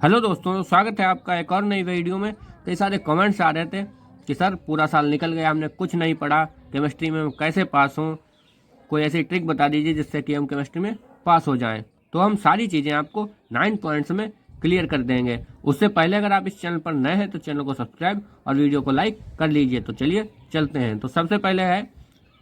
Hello दोस्तों, स्वागत है आपका एक और नई वीडियो में। कई सारे कमेंट्स आ रहे थे कि सर पूरा साल निकल गया, हमने कुछ नहीं पढ़ा, केमिस्ट्री में हम कैसे पास हों, कोई ऐसी ट्रिक बता दीजिए जिससे कि हम केमिस्ट्री में पास हो जाएं। तो हम सारी चीज़ें आपको 9 पॉइंट्स में क्लियर कर देंगे। उससे पहले अगर आप इस चैनल पर नए हैं तो चैनल को सब्सक्राइब और वीडियो को लाइक कर लीजिए। तो चलिए चलते हैं। तो सबसे पहले है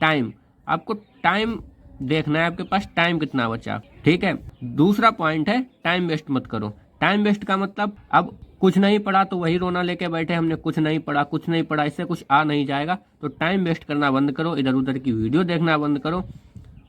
टाइम। आपको टाइम देखना है, आपके पास टाइम कितना बचा, ठीक है। दूसरा पॉइंट है टाइम वेस्ट मत करो। टाइम वेस्ट का मतलब अब कुछ नहीं पढ़ा तो वही रोना लेके बैठे, हमने कुछ नहीं पढ़ा, इससे कुछ आ नहीं जाएगा। तो टाइम वेस्ट करना बंद करो, इधर उधर की वीडियो देखना बंद करो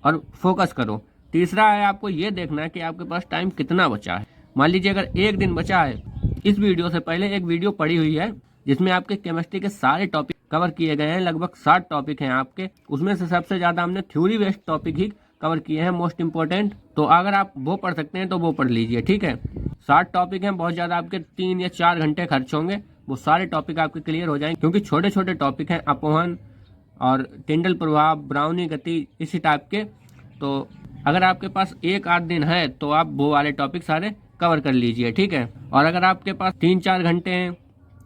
और फोकस करो। तीसरा है आपको ये देखना है कि आपके पास टाइम कितना बचा है। मान लीजिए अगर एक दिन बचा है, इस वीडियो से पहले एक वीडियो पड़ी हुई है जिसमें आपके केमिस्ट्री के सारे टॉपिक कवर किए गए हैं। लगभग 60 टॉपिक हैं आपके, उसमें से सबसे ज्यादा हमने थ्योरी बेस्ड टॉपिक ही कवर किए हैं, मोस्ट इंपोर्टेंट। तो अगर आप वो पढ़ सकते हैं तो वो पढ़ लीजिए, ठीक है। 60 टॉपिक हैं, बहुत ज्यादा आपके 3 या 4 घंटे खर्च होंगे, वो सारे टॉपिक आपके क्लियर हो जाएंगे, क्योंकि छोटे छोटे टॉपिक हैं, अपवहन और टिंडल प्रभाव, ब्राउनी गति, इसी टाइप के। तो अगर आपके पास एक आध दिन है तो आप वो वाले टॉपिक सारे कवर कर लीजिए, ठीक है। और अगर आपके पास 3-4 घंटे हैं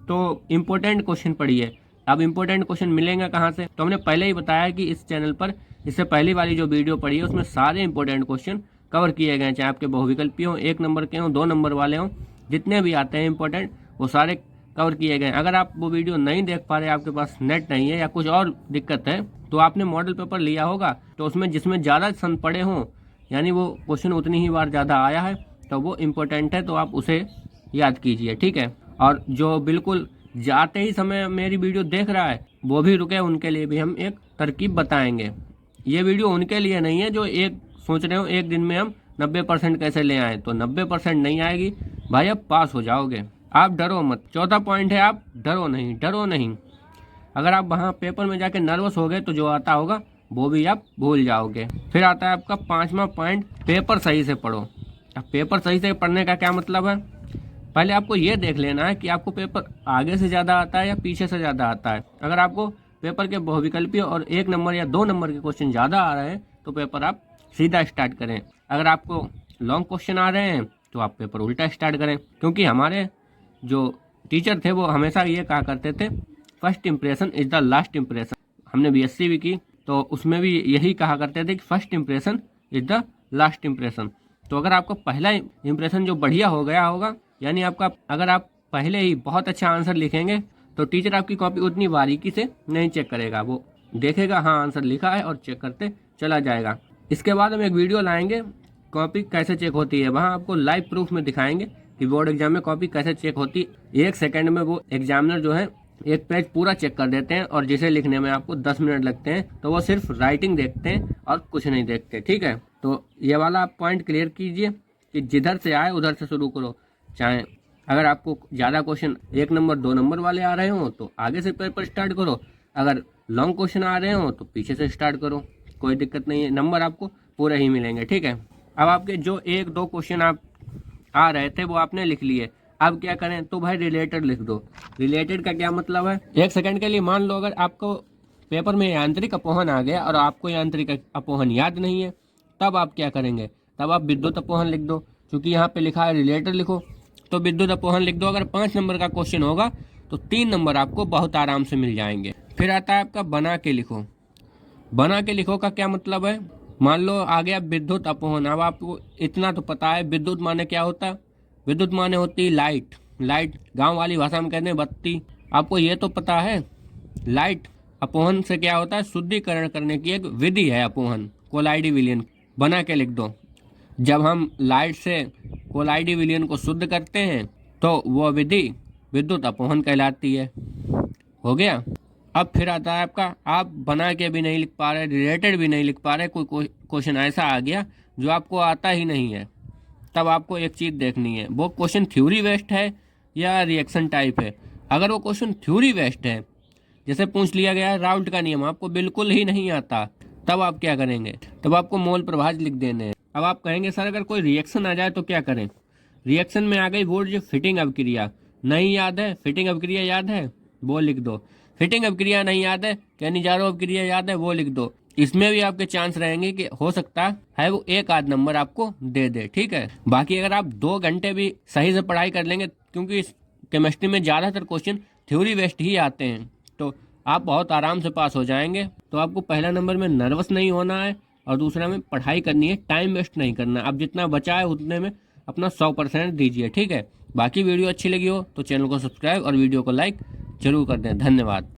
तो इम्पोर्टेंट क्वेश्चन पढ़िए। अब इम्पोर्टेंट क्वेश्चन मिलेंगे कहाँ से? तो हमने पहले ही बताया कि इस चैनल पर इससे पहली वाली जो वीडियो पड़ी है उसमें सारे इंपॉर्टेंट क्वेश्चन कवर किए गए हैं, चाहे आपके बहुविकल्पी हों, 1 नंबर के हों, 2 नंबर वाले हों, जितने भी आते हैं इंपॉर्टेंट वो सारे कवर किए गए हैं। अगर आप वो वीडियो नहीं देख पा रहे, आपके पास नेट नहीं है या कुछ और दिक्कत है, तो आपने मॉडल पेपर लिया होगा, तो उसमें जिसमें ज़्यादा सन पड़े हों, यानी वो क्वेश्चन उतनी ही बार ज़्यादा आया है, तो वो इम्पोर्टेंट है, तो आप उसे याद कीजिए, ठीक है। और जो बिल्कुल जाते ही समय मेरी वीडियो देख रहा है वो भी रुके, उनके लिए भी हम एक तरकीब बताएंगे। ये वीडियो उनके लिए नहीं है जो एक सोच रहे हो एक दिन में हम 90% कैसे ले आए, तो 90% नहीं आएगी भाई, अब पास हो जाओगे। आप डरो मत। चौथा पॉइंट है आप डरो नहीं। अगर आप वहाँ पेपर में जाके नर्वस हो गए तो जो आता होगा वो भी आप भूल जाओगे। फिर आता है आपका 5वां पॉइंट, पेपर सही से पढ़ो। अब पेपर सही से पढ़ने का क्या मतलब है? पहले आपको ये देख लेना है कि आपको पेपर आगे से ज़्यादा आता है या पीछे से ज़्यादा आता है। अगर आपको पेपर के बहुविकल्पी और 1 नंबर या 2 नंबर के क्वेश्चन ज़्यादा आ रहे हैं तो पेपर आप सीधा स्टार्ट करें। अगर आपको लॉन्ग क्वेश्चन आ रहे हैं तो आप पेपर उल्टा स्टार्ट करें, क्योंकि हमारे जो टीचर थे वो हमेशा ये कहा करते थे, first impression is the last impression. हमने बीएससी भी की तो उसमें भी यही कहा करते थे कि first impression is the last impression. तो अगर आपका पहला इंप्रेशन जो बढ़िया हो गया होगा, यानी आपका अगर आप पहले ही बहुत अच्छा आंसर लिखेंगे तो टीचर आपकी कॉपी उतनी बारीकी से नहीं चेक करेगा, वो देखेगा हाँ आंसर लिखा है और चेक करते चला जाएगा। इसके बाद हम एक वीडियो लाएंगे कॉपी कैसे चेक होती है, वहाँ आपको लाइव प्रूफ में दिखाएंगे कि बोर्ड एग्जाम में कॉपी कैसे चेक होती है। 1 सेकेंड में वो एग्जामिनर जो है एक पेज पूरा चेक कर देते हैं, और जिसे लिखने में आपको 10 मिनट लगते हैं तो वो सिर्फ राइटिंग देखते हैं और कुछ नहीं देखते, ठीक है। तो ये वाला आप पॉइंट क्लियर कीजिए कि जिधर से आए उधर से शुरू करो। चाहे अगर आपको ज़्यादा क्वेश्चन 1 नंबर 2 नंबर वाले आ रहे हो तो आगे से पेपर स्टार्ट करो, अगर लॉन्ग क्वेश्चन आ रहे हो तो पीछे से स्टार्ट करो, कोई दिक्कत नहीं है, नंबर आपको पूरे ही मिलेंगे, ठीक है। अब आपके जो 1-2 क्वेश्चन आप आ रहे थे वो आपने लिख लिए, अब क्या करें? तो भाई रिलेटेड लिख दो। रिलेटेड का क्या मतलब है? 1 सेकंड के लिए मान लो अगर आपको पेपर में यांत्रिक अपवहन आ गया और आपको यांत्रिक अपवहन याद नहीं है, तब आप क्या करेंगे? तब आप विद्युत अपवहन लिख दो, क्योंकि यहाँ पे लिखा है रिलेटेड लिखो, तो विद्युत अपवहन लिख दो। अगर 5 नंबर का क्वेश्चन होगा तो 3 नंबर आपको बहुत आराम से मिल जाएंगे। फिर आता है आपका बना के लिखो। बना के लिखो का क्या मतलब है? मान लो आ गया विद्युत अपवहन। अब आपको इतना तो पता है विद्युत माने क्या होता है? विद्युत माने होती है लाइट। लाइट गांव वाली भाषा में कहते हैं बत्ती। आपको ये तो पता है लाइट अपवहन से क्या होता है? शुद्धिकरण करने की एक विधि है अपवहन, कोलाइडी विलयन। बना के लिख दो। जब हम लाइट से कोलाइडी विलयन को शुद्ध करते हैं तो वो विधि विद्युत अपवहन कहलाती है। हो गया। अब फिर आता है आपका, आप बना के भी नहीं लिख पा रहे, रिलेटेड भी नहीं लिख पा रहे, कोई क्वेश्चन ऐसा आ गया जो आपको आता ही नहीं है, तब आपको एक चीज़ देखनी है, वो क्वेश्चन थ्योरी बेस्ड है या रिएक्शन टाइप है। अगर वो क्वेश्चन थ्योरी बेस्ड है, जैसे पूछ लिया गया है राउल्ट का नियम, आपको बिल्कुल ही नहीं आता, तब आप क्या करेंगे? तब आपको मोल प्रभाज लिख देने हैं। अब आप कहेंगे सर अगर कोई रिएक्शन आ जाए तो क्या करें? रिएक्शन में आ गई बोर्ड जो फिटिंग अभिक्रिया, नहीं याद है? फिटिंग अभिक्रिया याद है? वो लिख दो। फिटिंग अभिक्रिया नहीं याद है? कैनिजारो अभिक्रिया याद है? वो लिख दो। इसमें भी आपके चांस रहेंगे कि हो सकता है वो एक आध नंबर आपको दे दे, ठीक है। बाकी अगर आप 2 घंटे भी सही से पढ़ाई कर लेंगे, क्योंकि इस केमिस्ट्री में ज़्यादातर क्वेश्चन थ्योरी बेस्ड ही आते हैं, तो आप बहुत आराम से पास हो जाएंगे। तो आपको पहला नंबर में नर्वस नहीं होना है और दूसरा में पढ़ाई करनी है, टाइम वेस्ट नहीं करना। अब जितना बचा है उतने में अपना 100% दीजिए, ठीक है। बाकी वीडियो अच्छी लगी हो तो चैनल को सब्सक्राइब और वीडियो को लाइक जरूर कर दें। धन्यवाद।